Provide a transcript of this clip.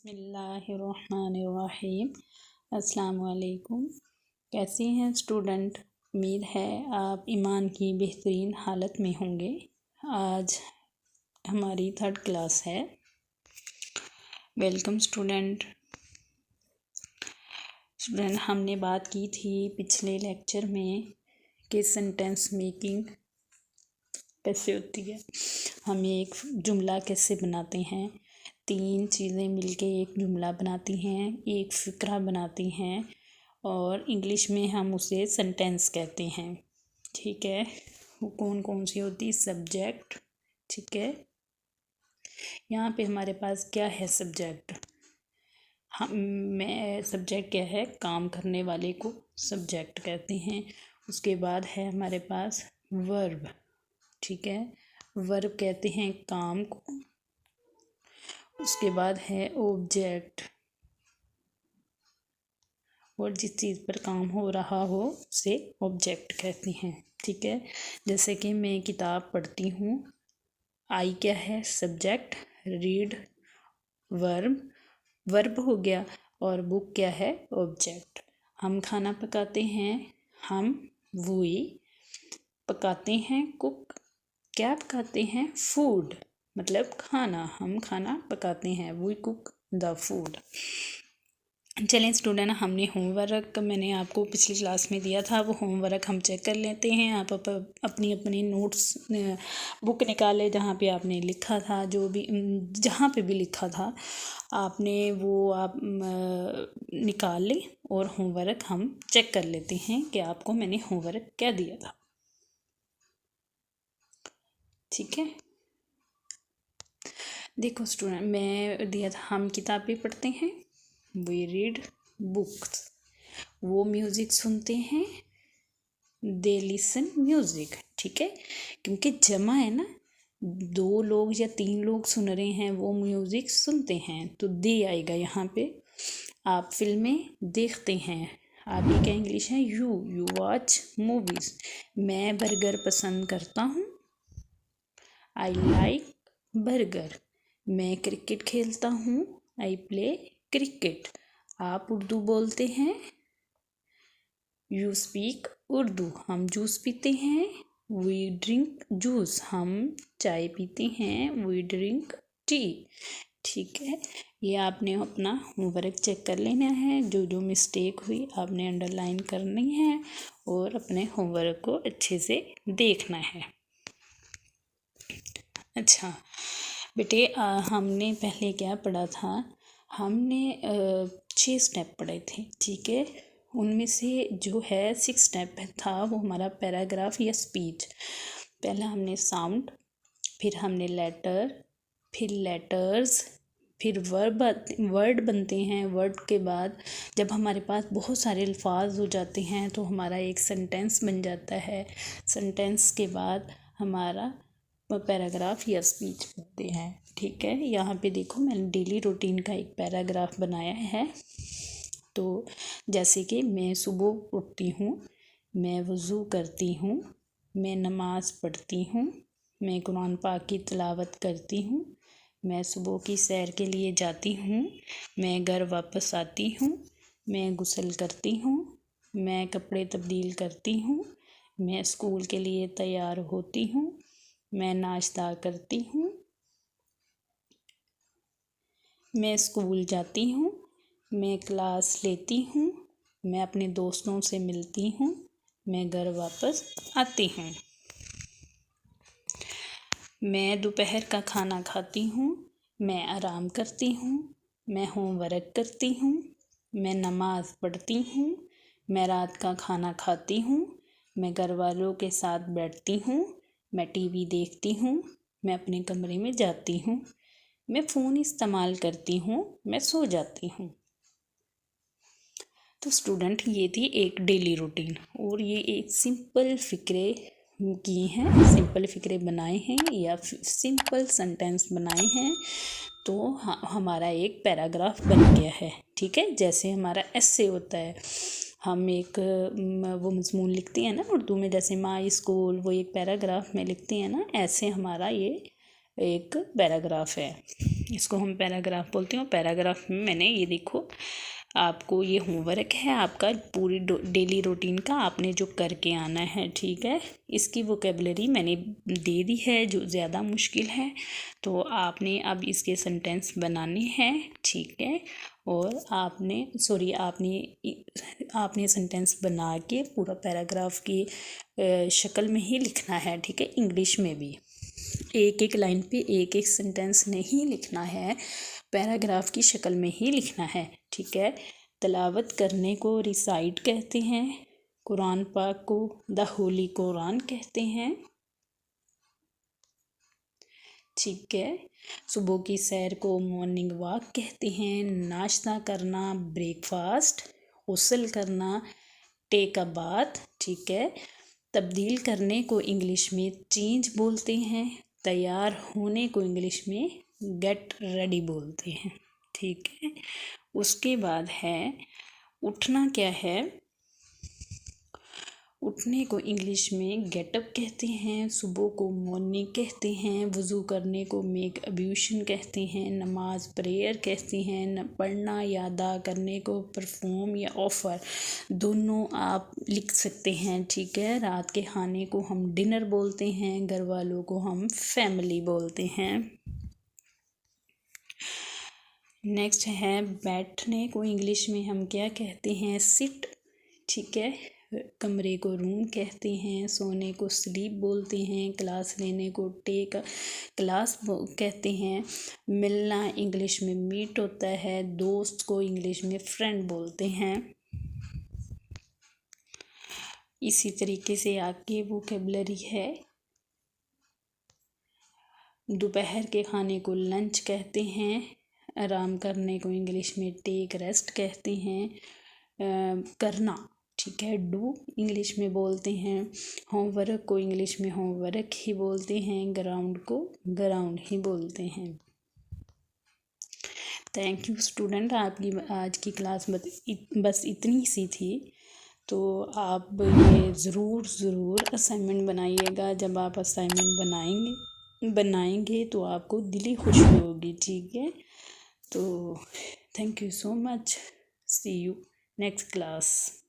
बिस्मिल्लाहिर्रहमानिर्रहीम। अस्सलाम वालेकुम। कैसे हैं स्टूडेंट? उम्मीद है आप ईमान की बेहतरीन हालत में होंगे। आज हमारी 3rd क्लास है। Welcome student. हमने बात की थी पिछले लेक्चर में कि सेंटेंस मेकिंग कैसे होती है, हम एक जुमला कैसे बनाते हैं। 3 चीज़ें मिलके एक जुमला बनाती हैं, एक फ़िक्रा बनाती हैं और इंग्लिश में हम उसे सेंटेंस कहते हैं। ठीक है, वो कौन कौन सी होती? सब्जेक्ट। ठीक है, यहाँ पे हमारे पास क्या है? सब्जेक्ट। सब्जेक्ट क्या है? काम करने वाले को सब्जेक्ट कहते हैं। उसके बाद है हमारे पास वर्ब। ठीक है, वर्ब कहते हैं काम को। उसके बाद है ऑब्जेक्ट, और जिस चीज़ पर काम हो रहा हो उसे ऑब्जेक्ट कहते हैं। ठीक है, जैसे कि मैं किताब पढ़ती हूँ, आई क्या है? सब्जेक्ट। रीड वर्ब हो गया, और बुक क्या है? ऑब्जेक्ट। हम खाना पकाते हैं, हम वी पकाते हैं, कुक क्या पकाते हैं? फूड, मतलब खाना। हम खाना पकाते हैं, वी कुक द फूड। चलें स्टूडेंट, हमने होमवर्क मैंने आपको पिछली क्लास में दिया था, वो होमवर्क हम चेक कर लेते हैं। आप अपनी अपनी नोट्स बुक निकाले जहाँ पे आपने लिखा था, जो भी जहाँ पे भी लिखा था आपने वो आप निकाल लें, और होमवर्क हम चेक कर लेते हैं कि आपको मैंने होमवर्क क्या दिया था। ठीक है, देखो स्टूडेंट, मैं दिया था हम किताबें पढ़ते हैं, वी रीड बुक्स। वो म्यूज़िक सुनते हैं, दे लिसन म्यूज़िक। ठीक है, क्योंकि जमा है ना, 2 लोग या 3 लोग सुन रहे हैं, वो म्यूज़िक सुनते हैं, तो दे आएगा यहाँ पे। आप फिल्में देखते हैं, आपकी क्या इंग्लिश है? You watch movies. मैं बर्गर पसंद करता हूँ, आई लाइक बर्गर। मैं क्रिकेट खेलता हूँ, आई प्ले क्रिकेट। आप उर्दू बोलते हैं, यू स्पीक उर्दू। हम जूस पीते हैं, वी ड्रिंक जूस। हम चाय पीते हैं, वी ड्रिंक टी। ठीक है, ये आपने अपना होमवर्क चेक कर लेना है। जो जो मिस्टेक हुई आपने अंडरलाइन करनी है, और अपने होमवर्क को अच्छे से देखना है। अच्छा बेटे, हमने पहले क्या पढ़ा था? हमने 6 स्टेप पढ़े थे। ठीक है, उनमें से जो है 6 स्टेप था वो हमारा पैराग्राफ या स्पीच। पहला हमने साउंड, फिर हमने लेटर, फिर लेटर्स, फिर वर्ड बनते हैं। वर्ड के बाद जब हमारे पास बहुत सारे अल्फाज हो जाते हैं तो हमारा एक सेंटेंस बन जाता है। सेंटेंस के बाद हमारा पैराग्राफ या स्पीच बनते हैं। ठीक है, यहाँ पे देखो मैंने डेली रूटीन का एक पैराग्राफ बनाया है। तो जैसे कि मैं सुबह उठती हूँ, मैं वज़ू करती हूँ, मैं नमाज़ पढ़ती हूँ, मैं कुरान पाक की तिलावत करती हूँ, मैं सुबह की सैर के लिए जाती हूँ, मैं घर वापस आती हूँ, मैं गुस्ल करती हूँ, मैं कपड़े तब्दील करती हूँ, मैं स्कूल के लिए तैयार होती हूँ, मैं नाश्ता करती हूँ, मैं स्कूल जाती हूँ, मैं क्लास लेती हूँ, मैं अपने दोस्तों से मिलती हूँ, मैं घर वापस आती हूँ, मैं दोपहर का खाना खाती हूँ, मैं आराम करती हूँ, मैं होमवर्क करती हूँ, मैं नमाज़ पढ़ती हूँ, मैं रात का खाना खाती हूँ, मैं घर वालों के साथ बैठती हूँ, मैं टीवी देखती हूँ, मैं अपने कमरे में जाती हूँ, मैं फ़ोन इस्तेमाल करती हूँ, मैं सो जाती हूँ। तो स्टूडेंट, ये थी एक डेली रूटीन, और ये एक सिंपल फ़िक्रे की हैं, सिंपल फ़िक्रे बनाए हैं या सिंपल सेंटेंस बनाए हैं, तो हमारा एक पैराग्राफ बन गया है। ठीक है, जैसे हमारा एस्से होता है, हम एक वो मज़मून लिखते हैं ना उर्दू में, जैसे माई स्कूल, वो एक पैराग्राफ में लिखते हैं ना, ऐसे हमारा ये एक पैराग्राफ है। इसको हम पैराग्राफ बोलते हैं। और पैराग्राफ में मैंने ये देखो, आपको ये होमवर्क है आपका पूरी डेली रूटीन का, आपने जो करके आना है, ठीक है। इसकी वोकेबलरी मैंने दे दी है जो ज़्यादा मुश्किल है, तो आपने अब इसके सेंटेंस बनाने हैं, ठीक है। और आपने सेंटेंस बना के पूरा पैराग्राफ की शक्ल में ही लिखना है, ठीक है। इंग्लिश में भी एक एक लाइन पे एक एक सेंटेंस नहीं लिखना है, पैराग्राफ की शक्ल में ही लिखना है, ठीक है। तिलावत करने को रिसाइट कहते हैं, कुरान पाक को द होली कुरान कहते हैं, ठीक है। सुबह की सैर को मॉर्निंग वॉक कहते हैं, नाश्ता करना ब्रेकफास्ट, गुस्ल करना टेक अ बाथ, ठीक है। तब्दील करने को इंग्लिश में चेंज बोलते हैं, तैयार होने को इंग्लिश में गेट रेडी बोलते हैं, ठीक है। उसके बाद है उठना, क्या है, उठने को इंग्लिश में गेटअप कहते हैं, सुबह को मॉर्निंग कहते हैं, वज़ू करने को मेक अब्यूशन कहते हैं, नमाज प्रेयर कहते हैं, पढ़ना या अदा करने को परफॉर्म या ऑफ़र, दोनों आप लिख सकते हैं, ठीक है। रात के खाने को हम डिनर बोलते हैं, घर वालों को हम फैमिली बोलते हैं। नेक्स्ट है बैठने को इंग्लिश में हम क्या कहते हैं, सिट, ठीक है। कमरे को रूम कहते हैं, सोने को स्लीप बोलते हैं, क्लास लेने को टेक क्लास कहते हैं, मिलना इंग्लिश में मीट होता है, दोस्त को इंग्लिश में फ्रेंड बोलते हैं। इसी तरीके से आगे वोकेबलरी है, दोपहर के खाने को लंच कहते हैं, आराम करने को इंग्लिश में टेक रेस्ट कहते हैं, करना, ठीक है, डू इंग्लिश में बोलते हैं, होमवर्क को इंग्लिश में होमवर्क ही बोलते हैं, ग्राउंड को ग्राउंड ही बोलते हैं। थैंक यू स्टूडेंट, आपकी आज की क्लास बस इतनी सी थी। तो आप ये ज़रूर असाइनमेंट बनाइएगा। जब आप असाइनमेंट बनाएंगे तो आपको दिली खुशी होगी, ठीक है। तो thank you so much, see you next class.